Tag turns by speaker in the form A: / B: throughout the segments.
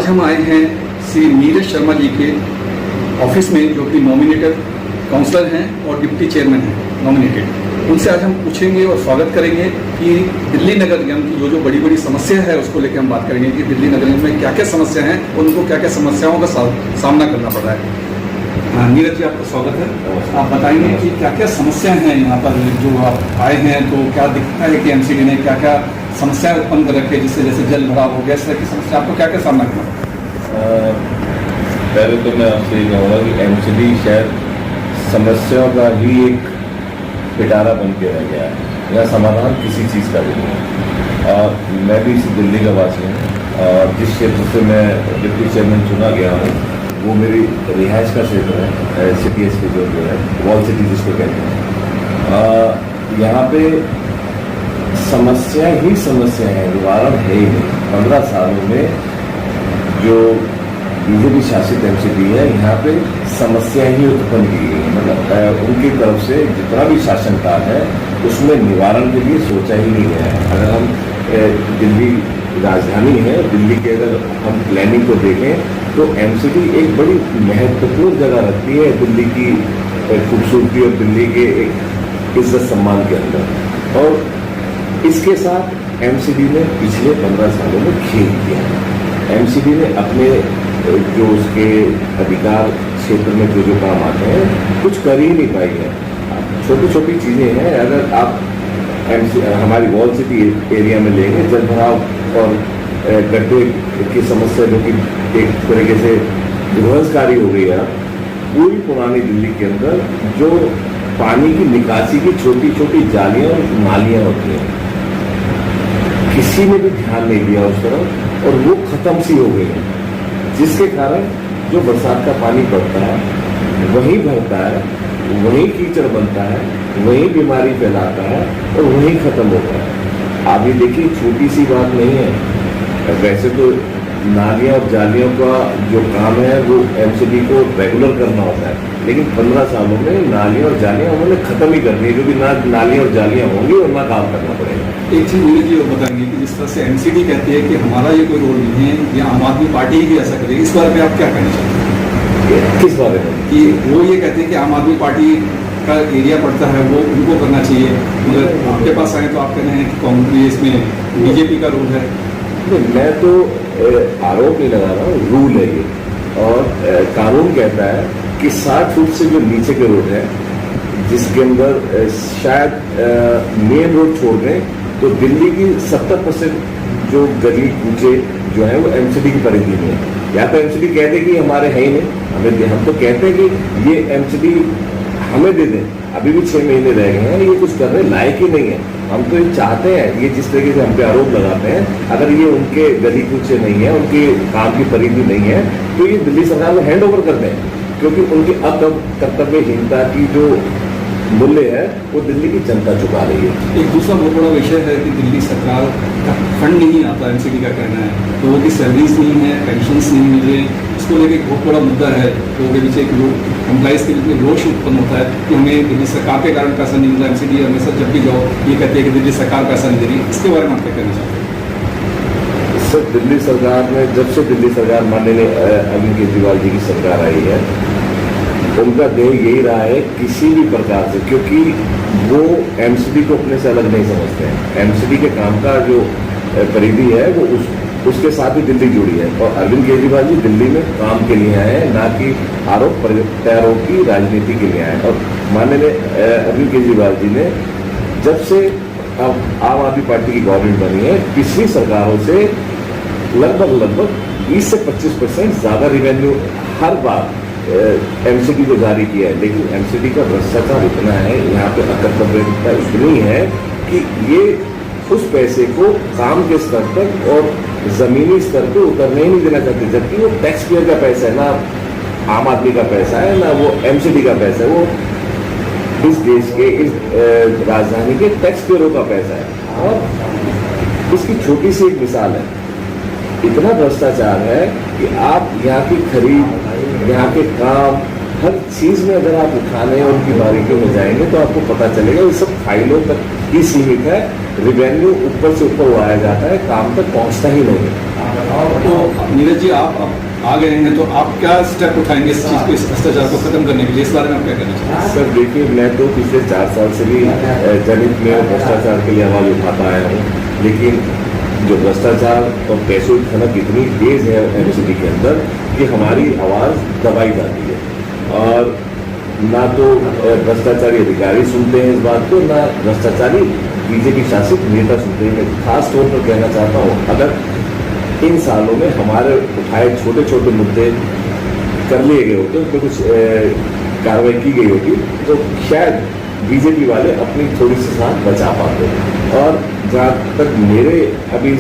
A: हम आए हैं श्री नीरज शर्मा जी के ऑफिस में, जो कि नॉमिनेटेड काउंसलर हैं और डिप्टी चेयरमैन हैं नॉमिनेटेड। उनसे आज हम पूछेंगे और स्वागत करेंगे कि दिल्ली नगर निगम की जो बड़ी बड़ी समस्या है उसको लेकर हम बात करेंगे कि दिल्ली नगर निगम में क्या क्या समस्या हैं और उनको क्या क्या समस्याओं का सामना करना पड़ रहा है। नीरज जी, आपका स्वागत है। आप बताएंगे कि क्या क्या समस्याएं हैं यहाँ पर जो आप आए हैं, तो क्या दिखता है कि एमसीडी ने क्या क्या समस्याएं उत्पन्न कर रखी है, जिससे जैसे जल भराव हो गया, इस तरह की समस्या आपको क्या क्या सामना करना?
B: पहले तो मैं आपसे ये कहूँगा कि एमसीडी शायद समस्याओं का ही एक पिटारा बन के रह गया है, या समाधान किसी चीज़ का भी नहीं है। मैं भी इसी दिल्ली का वासी हूँ और जिस क्षेत्र से मैं डिप्टी चेयरमैन चुना गया हूँ वो मेरी रिहाइश का क्षेत्र है, सिटी एस जो है वॉल सिटी जिसको कहते हैं। यहाँ पे समस्या ही समस्या है, निवारण है ही नहीं। 15 सालों में जो बीजेपी शासित एमसीडी है यहाँ पे समस्या ही उत्पन्न की गई है। मतलब उनकी तरफ से जितना भी शासनकाल है उसमें निवारण के लिए सोचा ही नहीं गया है। अगर हम दिल्ली राजधानी है, दिल्ली के अगर हम प्लानिंग को देखें तो एमसीडी एक बड़ी महत्वपूर्ण जगह रखती है दिल्ली की खूबसूरती और दिल्ली के एक इज्जत सम्मान के अंदर। और इसके साथ एमसीडी ने पिछले 15 सालों में खेल किया है। एमसीडी ने अपने जो उसके अधिकार क्षेत्र में जो काम आते हैं कुछ कर ही नहीं पाई है। छोटी छोटी चीज़ें हैं। अगर आप हमारी वॉल सिटी एरिया में लेंगे, जल भराव और गड्ढे की समस्या जो कि एक तरीके से विध्वंसकारी हो गई है पूरी पुरानी दिल्ली के अंदर, जो पानी की निकासी की छोटी छोटी जालियां और नालियां होती हैं, किसी ने भी ध्यान नहीं दिया उस तरफ और वो खत्म सी हो गई है, जिसके कारण जो बरसात का पानी पड़ता है वहीं भरता है, वहीं कीचड़ बनता है, वहीं बीमारी फैलाता है और वहीं खत्म होता है। आप ये देखिए, छोटी सी बात नहीं है। वैसे तो नालियां और जालियों का जो काम है वो एमसीडी को रेगुलर करना होता है, लेकिन 15 सालों में नालियां और जालियां उन्होंने खत्म ही कर दी, क्योंकि ना नालियां और जालियां होंगी और ना काम करना पड़ेगा।
A: एक चीज़ नीरज जी और बताएंगे कि जिस तरह से एमसीडी कहती है कि हमारा ये कोई रोल नहीं है, या आम आदमी पार्टी ही ऐसा करेगी, इस बारे में आप क्या कहना चाहते हैं?
B: किस बारे में?
A: कि वो ये कहते हैं कि आम आदमी पार्टी का एरिया पड़ता है वो उनको करना चाहिए, मगर आपके पास आए तो आप कह रहे हैं कि कांग्रेस इसमें बीजेपी का रोल है।
B: मैं तो आरोप नहीं लगा रहा हूँ, रूल है ये। और कानून कहता है कि 60 फुट से जो नीचे के रोड है, जिसके अंदर शायद मेन रोड छोड़ दें तो दिल्ली की 70% जो गली कूचे जो है वो एमसीडी की परिधि में है। या तो एमसीडी कहते कि हमारे है ही नहीं, हम तो कहते हैं कि ये एमसीडी हमें दे दें। अभी भी 6 महीने रह गए हैं, ये कुछ करने लायक ही नहीं है। हम तो ये चाहते हैं, ये जिस तरीके से हम पे आरोप लगाते हैं, अगर ये उनके गली कूचे नहीं है, उनके काम की परिधि नहीं है, तो ये दिल्ली सरकार को हैंड ओवर कर दें, क्योंकि उनकी कर्तव्यहीनता की जो मूल्य है वो दिल्ली की जनता चुका रही है।
A: एक दूसरा बहुत बड़ा विषय है कि दिल्ली सरकार का फंड नहीं आता, एमसीडी का कहना है, लोगों की सैलरीज नहीं है, पेंशन्स नहीं मिल रहे, इसको लेकर एक बहुत बड़ा मुद्दा है। लोगों के पीछे एक एम्प्लॉइज के बीच में रोष उत्पन्न होता है कि हमें दिल्ली सरकार के कारण पैसा नहीं मिल रहा। एमसीडी हमेशा जब भी जाओ ये कहते हैं कि दिल्ली सरकार पैसा नहीं दे रही, इसके बारे में आप क्या कहना चाहते हैं?
B: सर, दिल्ली सरकार में जब से दिल्ली सरकार माननीय अरविंद केजरीवाल जी की सरकार आई है, उनका ध्येय यही रहा है किसी भी प्रकार से, क्योंकि वो एमसीडी को अपने से अलग नहीं समझते हैं। एमसीडी के काम का जो परिधि है वो उसके साथ ही दिल्ली जुड़ी है। और अरविंद केजरीवाल जी दिल्ली में काम के लिए आए हैं, ना कि आरोप प्रत्यारोप की राजनीति के लिए आए हैं। और माननीय अरविंद केजरीवाल जी ने जब से अब आम आदमी पार्टी की गवर्नमेंट बनी है, पिछली सरकारों से लगभग 20 से 25% ज़्यादा रिवेन्यू हर बार एमसीडी को जारी किया है। लेकिन एमसीडी का भ्रष्टाचार इतना है, यहाँ पे अकर्तव्यता इतनी है कि ये उस पैसे को काम के स्तर तक और जमीनी स्तर पे उतरने ही नहीं देना चाहते, जबकि वो टैक्स पेयर का पैसा है, ना आम आदमी का पैसा है, ना वो एमसीडी का पैसा है, वो इस देश के इस राजधानी के टैक्स पेयरों का पैसा है। और इसकी छोटी सी एक मिसाल है, इतना भ्रष्टाचार है कि आप यहाँ की खरीद, यहाँ के काम, हर चीज में अगर आप उठाने और उनकी बारीकियों में जाएंगे तो आपको पता चलेगा ये सब फाइलों तक ही सीमित है। रिवेन्यू ऊपर से ऊपर उड़ाया जाता है, काम तक पहुँचता ही नहीं है।
A: तो नीरज जी आप आ गए हैं, तो आप क्या स्टेप उठाएंगे इस चीज़ को, इस भ्रष्टाचार को खत्म करने के लिए? इस बारे में आप क्या कहना चाहेंगे?
B: सर देखिए, मैं तो पिछले 4 साल से भी जनहित में भ्रष्टाचार के लिए आवाज उठाता आया हूँ, लेकिन जो भ्रष्टाचार और पैसों की खनक इतनी तेज है एमसीडी के अंदर कि हमारी आवाज़ दबाई जाती है। और ना तो भ्रष्टाचारी अधिकारी सुनते हैं इस बात को, ना भ्रष्टाचारी बीजेपी शासित नेता सुनते हैं। मैं खास तौर पर कहना चाहता हूँ, अगर इन सालों में हमारे उठाए छोटे छोटे मुद्दे कर लिए गए होते, उस पर कुछ कार्रवाई की गई होती, तो शायद बीजेपी वाले अपनी थोड़ी सी सांस बचा पाते। और जहाँ तक मेरे अभी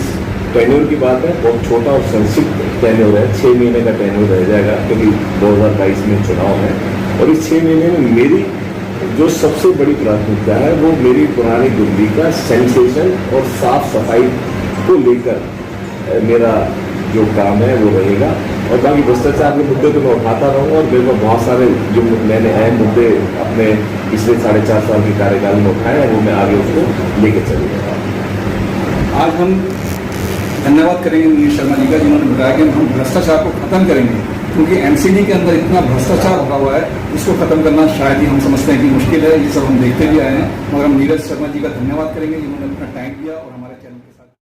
B: टेन्योर की बात है, बहुत छोटा और संक्षिप्त टेन्योर है, 6 महीने का टेन्योर रह जाएगा, क्योंकि 2022 में चुनाव है। और इस 6 महीने में मेरी जो सबसे बड़ी प्राथमिकता है वो मेरी पुरानी दिल्ली का सेंसेशन और साफ सफाई को लेकर मेरा जो काम है वो रहेगा। और बाकी भ्रष्टाचार के मुद्दे तो मैं उठाता रहूँगा, और मेरे पास बहुत सारे जो मैंने अहम मुद्दे अपने पिछले 4.5 साल के कार्यकाल में उठाए हैं, वो मैं आगे उसको लेके चलूँगा।
A: आज हम धन्यवाद करेंगे नीरज शर्मा जी का, जिन्होंने बताया कि हम भ्रष्टाचार को खत्म करेंगे, क्योंकि एमसीडी के अंदर इतना भ्रष्टाचार भरा हुआ है, इसको खत्म करना शायद ही हम समझते हैं कि मुश्किल है। ये सब हम देखते भी आए हैं, मगर हम नीरज शर्मा जी का धन्यवाद करेंगे जिन्होंने अपना टाइम दिया और हमारे